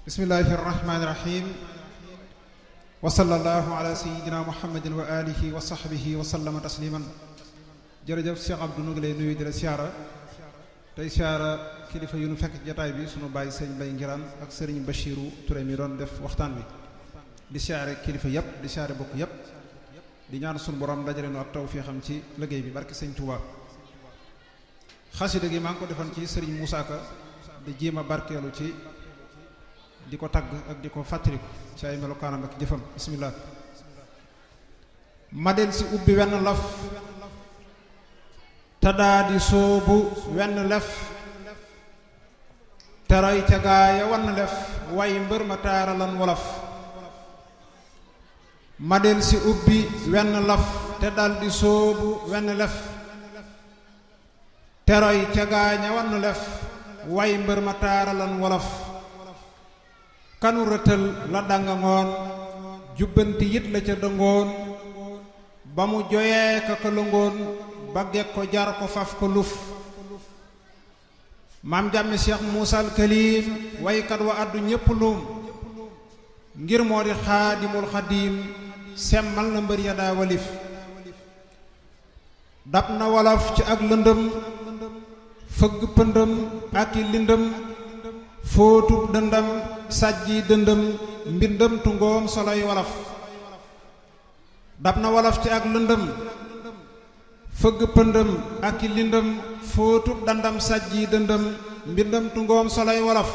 bismillahi irrahmani irrahim wa sallallahu ala sayidina muhammadin wa alihi wa sahbihi wa sallama tasliman jërëjëf Cheikh Abdou nu ngi lay nuyu di la siyaara tey siyaara kilifa yu nu fekk jataay bi sunu bàyyi sëñ Mbay Ngiraan ak sëriñ Bachiru Touré mi doon def waxtaan wi di siyaare kilifa yépp di siyaare bokk yépp di ñaan sunu borom dajale nu ak tawfiixam ci liggéey bi barke sëñ Tuubaa xasida gi maa ngi ko defoon ci sëriñ Moussa Ka di jéem a barkeelu ci di ko tagg ak di ko fàttaliku ci ay melokaanam ak jëfam bismillah ma del si ubbi wenn laf te daa di soobu wenn lef teroy ca gaaya wann lef way mbër ma taaralan wolof ma del si ubbi wenn laf te dal di soobu wenn lef teroy ca gaaña wann lef way mbër ma taaralan wolof kanu rëtal la danga ngoon jubbanti yit la ca dëngoon ba mu joyee ka këlëngoon ba geg ko jar ko faf ko luf maam jàmmi Cheikh Muusa al Kalim waykat wa àddu ñépp luum ngir moo di xaadimul xadiim semmal na mbër ya daa walif dab na wolof ci ak lëndëm fëgg pëndëm ak i lindëm fóotu dëndam sàjji dëndëm mbindëm tungoom soloy wolof dab na wolof ci ak lëndëm fëgg pëndëm ak i lindëm fóotu dandam sàjji dëndëm mbindëm tungoom soloy wolof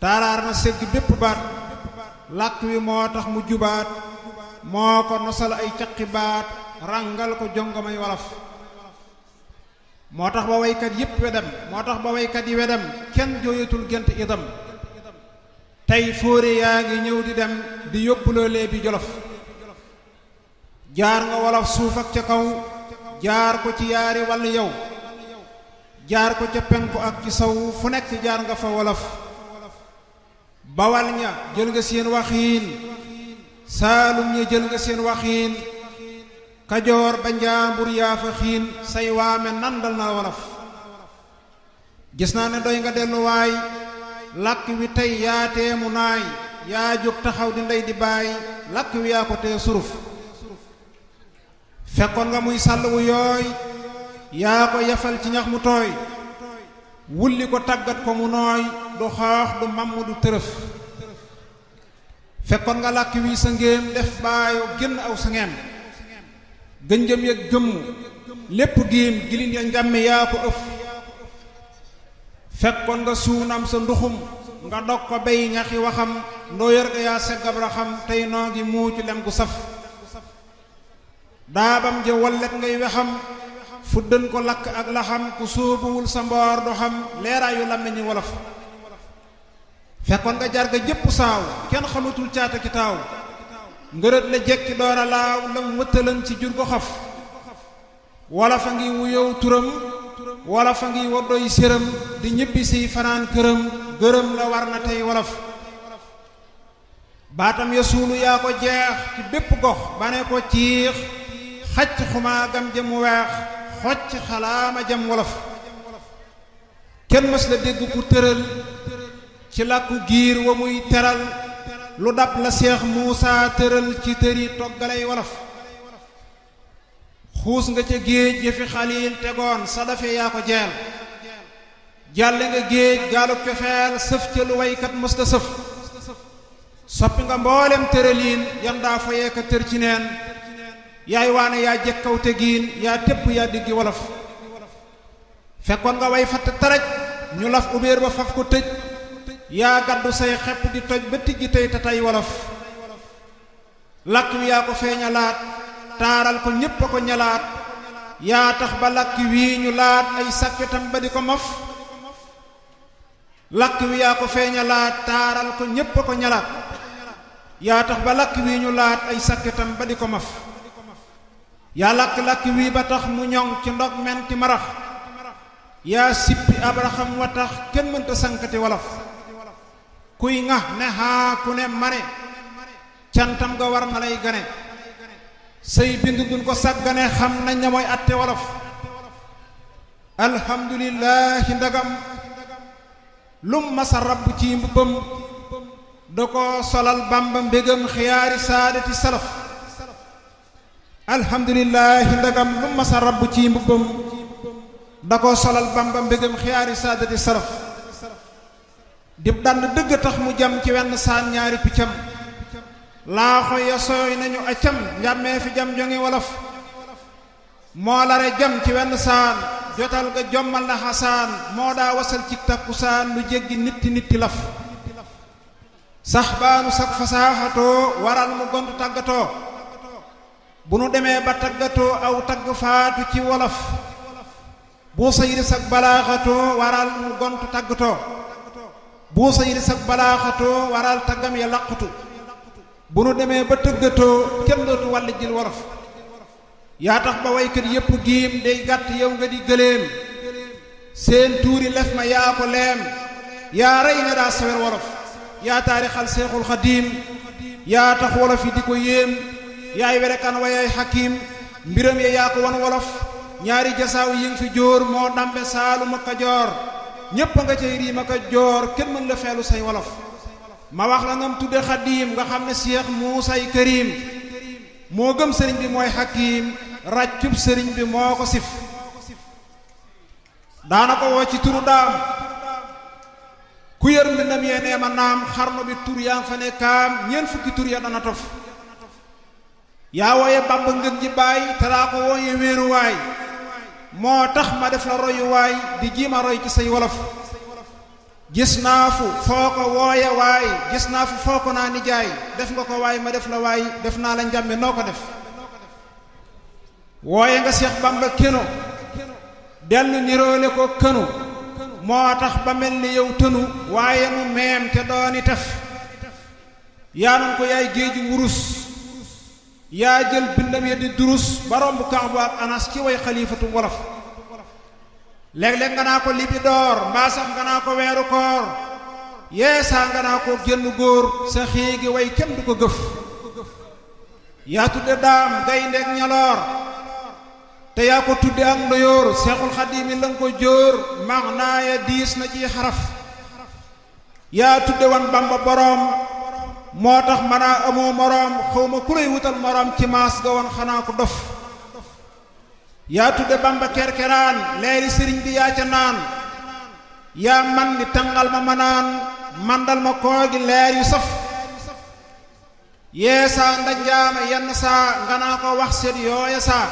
taaraar na segg bépp baat làkk wi moo tax mu jubaat moo ko nosal ay caqi baat ràngal ko jongomay wolof moo tax ba waykat yépp wedam moo tax ba waykat yi wedam kenn jooyatul gent idam tey fóore yaa ngi ñëw di dem di yóbbuloo lee bi jolof jaar nga wolof suuf ak ca kaw jaar ko ci yaari wàll yow jaar ko ca penku ak ci saw fu nekk jaar nga fa wolof bawal ña jël nga seen waxiin saalum ña jël nga seen waxiin kajoor ba njaambur yaa fa xiin say waame nandal na wolof gis naa ne doy nga delluwaay làkk wi tey yaa tee mu naay yaa jóg taxaw di ndey di baay làkk wi yaa ko tee suruf fekkoon nga muy sàll wu yooy yaa ko yafal ci ñax mu tooy wulli ko tàggat ko mu nooy du xoox du mamm du tërëf fekkoon nga làkk wi sa ngéem def baayo génn aw sa ngeem gënjëm ya gëmm lépp giim gilin ya njàmme yaa ko ëf fekkoon nga suunam sa nduxum nga dog ko bay ñaxi waxam ndooyër ga yaa seggab raxam tey noo ngi muucu lem gu saf daabam ja wallet ngay wexam fuddën ko lakk ak laxam ku sóobuwul sa mboor do xam leeraayu làmmiñi wolof fekkoon nga jar ga jëpp saaw kenn xamatul caata ki taaw ngërët la jekki doora laaw lam wëttalan ci jur go xaf wala fa ngi wuyow turam wala fa ngi woddoy séram di ñibbi si fanaan këram gërëm la war na tey wolof baatam ya suulu yaa ko jeex ci bépp gox ba ne ko ciix xacc xumaagam jëm weex xocc xalaama jëm wolof kenn mës la dégg ku tëral ci làkku giir wa muy teral lu dab la Seex Muusa tëral ci tëri toggalay wolof xuus nga ca géej yëfi xaliil tegoon sa dafe yaa ko jeel jàlle nga géej gaalub cofeel sëf ca lu waykat mës ta sëf soppi nga mboolem tëraliin yan daa foyee ka tër ci neen yaay waane yaa jekkaw tegiin yaa tépp yaa diggi wolof fekkoon nga way fatt taraj ñu laf ubéer ba faf ko tëj yaa gàddu say xepp di toj ba tijji tey te tey wolof làkk wi yaa ko feeñalaat taaral ko ñépp a ko ñalaat yaa tax ba làkk wii ñu laat ay sàkketam ba di ko maf làkk wi yaa ko feeñalaat taaral ko ñépp a ko ñalaat yaa tax ba làkk wii ñu laat ay sàkketam ba di ko maf yaa làkk-làkk wii ba tax mu ñoŋ ci ndog menti marax yaa sippi abraxam wa tax kenn mënta sankati wolof kuy nga ne haa ku ne mane cantam nga war na lay gane say bind duñ ko sàggane xam nañ ne mooy atte wolof alhamdulillahi ndagam lum masa rabb ci mbubbam da ko solal Bamba mbégam xiyaari saadati salaf alhamdulillahi ndagam lum masa rabb ci mbubbam da ko solal Bamba mbégam xiyaari saadati salaf dib dand dëgg tax mu jam ci wenn saan ñaari piccam laaxo ya sooy nañu accam njàmmee fi jam jongi wolof moo lare jam ci wenn saan jotal ga jommal na xasaan moo daa wasal ci takkusaan lu jéggi nitti laf sax baanu sag fasaaxatoo waral mu gontu tàggatoo bu nu demee ba tàggatoo aw tagg faatu ci wolof buu sa yiri sag balaaxatoo waral mu gontu tàggatoo buu sa yiri sag balaaxatoo waral taggam ya làqutu bu nu demee ba tëggatoo kenn dootu wàll jil wolof yaa tax ba waykat yépp giim day gàtt yow nga di gëléem seen tuuri lef ma yaa ko leem yaa rey ne daa sawer wolof yaa taarixal seexul xadiim yaa tax wolof yi di ko yéem yaay werekan wayaay xakiim mbiram ya yaa ko wan wolof ñaari jasaaw yi nga fi jóor moo dambe saaluma kajoor ñépp a nga cay riima ka joor kenn mën la feelu say wolof ma wax la ngam tudde xadiim nga xam ne Seex Muusay Karim moo gëm sëriñ bi mooy xakiim ràccub sëriñ bi moo ko sif daana ko woo ci turu daam ku yër mbindam yee nee ma naam xarnu bi tur yaa nga fa ne kaam ñeent fukki tur ya dana tof yaa wooye Bàmba ngën ji baay te daa ko wooye wéeruwaay moo tax ma def la royuwaay di jiima roy ci say wolof gis naa fu foo ko wooye waay gis naa fu foo ko naa nijaay def nga ko waay ma def la waay def naa la njàmbe noo ko def wooye nga Seex Bàmba keno dellu niroole ko kënu moo tax ba mel ni yow tënu waaye nu meem te dooni tef yaa nan ko yaay géeju wurus yaa jël bindam ya di durus ba romb Kaxbu ak Anas ci way xalifatu wolof léeg-léeg nga naa ko libidoor mbaa sax nga naa ko weeru koor yeesaa nga naa ko génn góor sa xiigi way kenn du ko gëf yaa tudde daam gayndeek ñaloor te yaa ko tudde ak ndoyoor seexul xadiimi la nga ko jóor max naa ya diis na ci xaraf yaa tudde wan Bamba boroom moo tax manaa amoo moroom xawma ku lay wutal moroom ci maas ga wan xanaa ko dof yaa tudde Bamba kerkeraan leeri sëriñ bi yaa ca naan yaa man ni tangal ma manaan mandal ma koogi leer yu saf yee saa ndajaama yenn saa nga naa ko wax seet yooya saa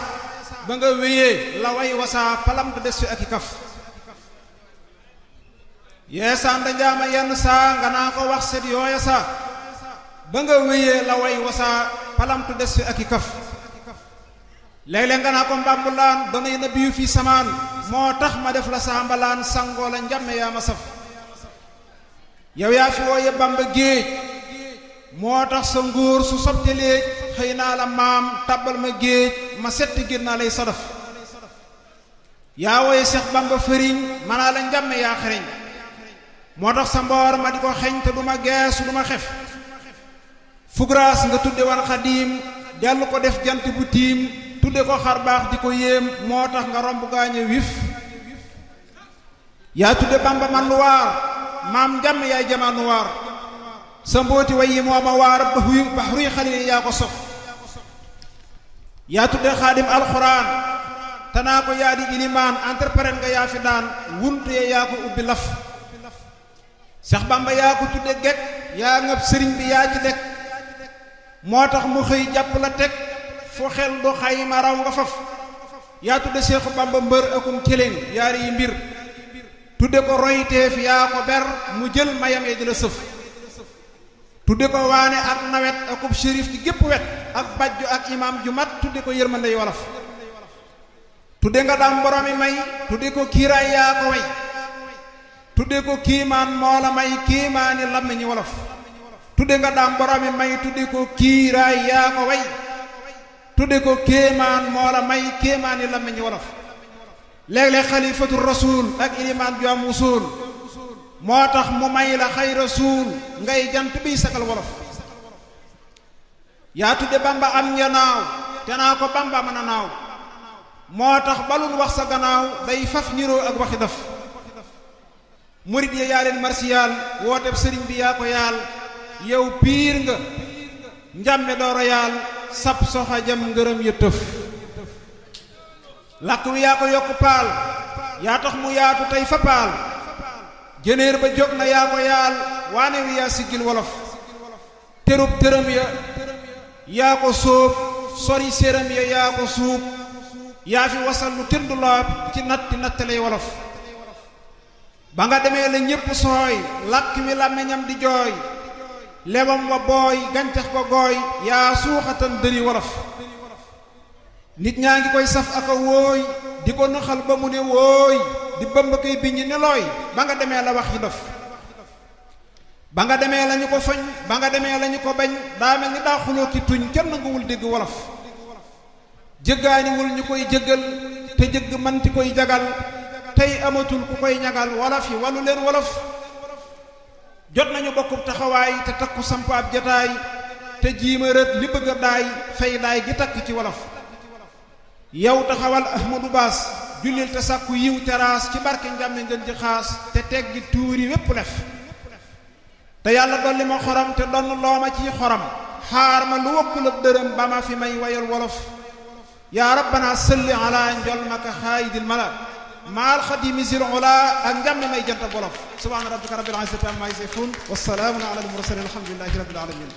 ba nga wéyee la way wasaa palam te des fi ak i kaf yee saa ndajaama yenn saa nga naa ko wax seet yooya saa ba nga wéyee la way wasaa palam te des fi ak i kaf léeg-léeg nga naa ko mbambulaan danay na biyu fi samaan moo tax ma def la saambalaan sangoo la njàmme yaa ma saf yow yaa fi wooye Bamba géej moo tax sa nguur su sobte léej xëy naa la maam tàbbal ma géej ma setti gir naa lay sadaf yaa wooye Seex Bamba fëriñ manaa la njàmme yaa xereñ moo tax sa mboor ma di ko xeñ te du ma geesu du ma xef fugraas nga tudde wan xadiim dellu ko def jant bu tiim tudde ko xar baax di ko yéem moo tax nga romb gaañe wif yaa tudde Bamba man lu waar maam njàmm yaay jamaan nu waar sa mbooti way yi moo ma waar baxruy xalil yaa ko sof yaa tudde xaadim alxuraan te naa ko yaa di ilimaan entrepreneur nga yaa fi daan wuntu ye yaa ko ubbi laf Seex Bamba yaa ko tudde gekk yaa ngëb sëriñ bi yaa ci dekk moo tax mu xëy jàpp la teg foo xel du xayma raw nga faf yaa tudde Seexu Bamba mbër akum kéléŋ yaari yi mbir tudde ko royteef yaa ko ber mu jël mayam ya di la sëf tudde ko waane ak nawet akub shérif ci gépp wet ak bajju ak imaam ju mat tudde ko yërmandey wolof tudde nga daam boroomi may tudde ko kiiraay yaa ko way tudde ko kiimaan moo la may kiimaani làmmiñi wolof tudde nga daam boroomi may tudde ko kiiraay yaa ko way tudde ko kéemaan moo la may kéemaani làmmiñi wolof léeg-léeg xalifatu rasul ak ilimaan ju am usul moo tax mu may la xay rasul ngay jant biy sagal wolof yaa tudde Bamba am njanaaw te naa ko Bamba mën a naaw moo tax balul wax sa gannaaw day faf niroo ak waxi daf murit ya yaa leen marsiyaal wooteb sëriñ bi yaa ko yaal yow piir nga njàmme dooro yaal sab soxa jam ngërëm ya tëf làkk wi yaa ko yokk paal yaa tax mu yaatu tey fa paal jënéer ba jóg na yaa ko yaal waane wi yaa siggil wolof terub tërëm ya yaa ko sóob sori séram ya yaa ko suub yaa fi wasal lu tëndulaab ci natti nattalay wolof ba nga demee la ñépp sooy làkk wi làmmiñam di jooy lebam wa booy gàncax ba gooy yaa suuxatan dëri wolof nit ñaa ngi koy saf aka wóoy di ko naxal ba mu ne wóoy di bëmb koy biññi ne looy ba nga demee la wax yi dof ba nga demee lañu ko fañ ba nga demee lañu ko bañ daa mel ni daa xuloo ki tuñ kenn nanguwul dégg wolof jëggaaniwul ñu koy jëggal te jëgg manti koy jagal tey amatul ku koy ñagal wolof yi walu leen wolof jot nañu bokkub taxawaay te takku samp ab jataay te jiima rët li bëgg a daay fay daay gi takk ci wolof yow taxawal ahmadu baas jullil te sàkku yiw teraas ci barke njàmme ngeen ci xaas te teggi tuuri wépp lef te yàlla dolli ma xorom te donn looma ci xorom xaar ma lu wëkkul ab dërëm ba ma fi may wayal wolof yaa rabbana salli ala njol maka xaayidil mala maal xadimi sil ula ak njàmme may jant wolof subhaana rabbika rabbil izzati amma yasifun wa salaamun ala al mursalin alhamdulillahi rabbil alamin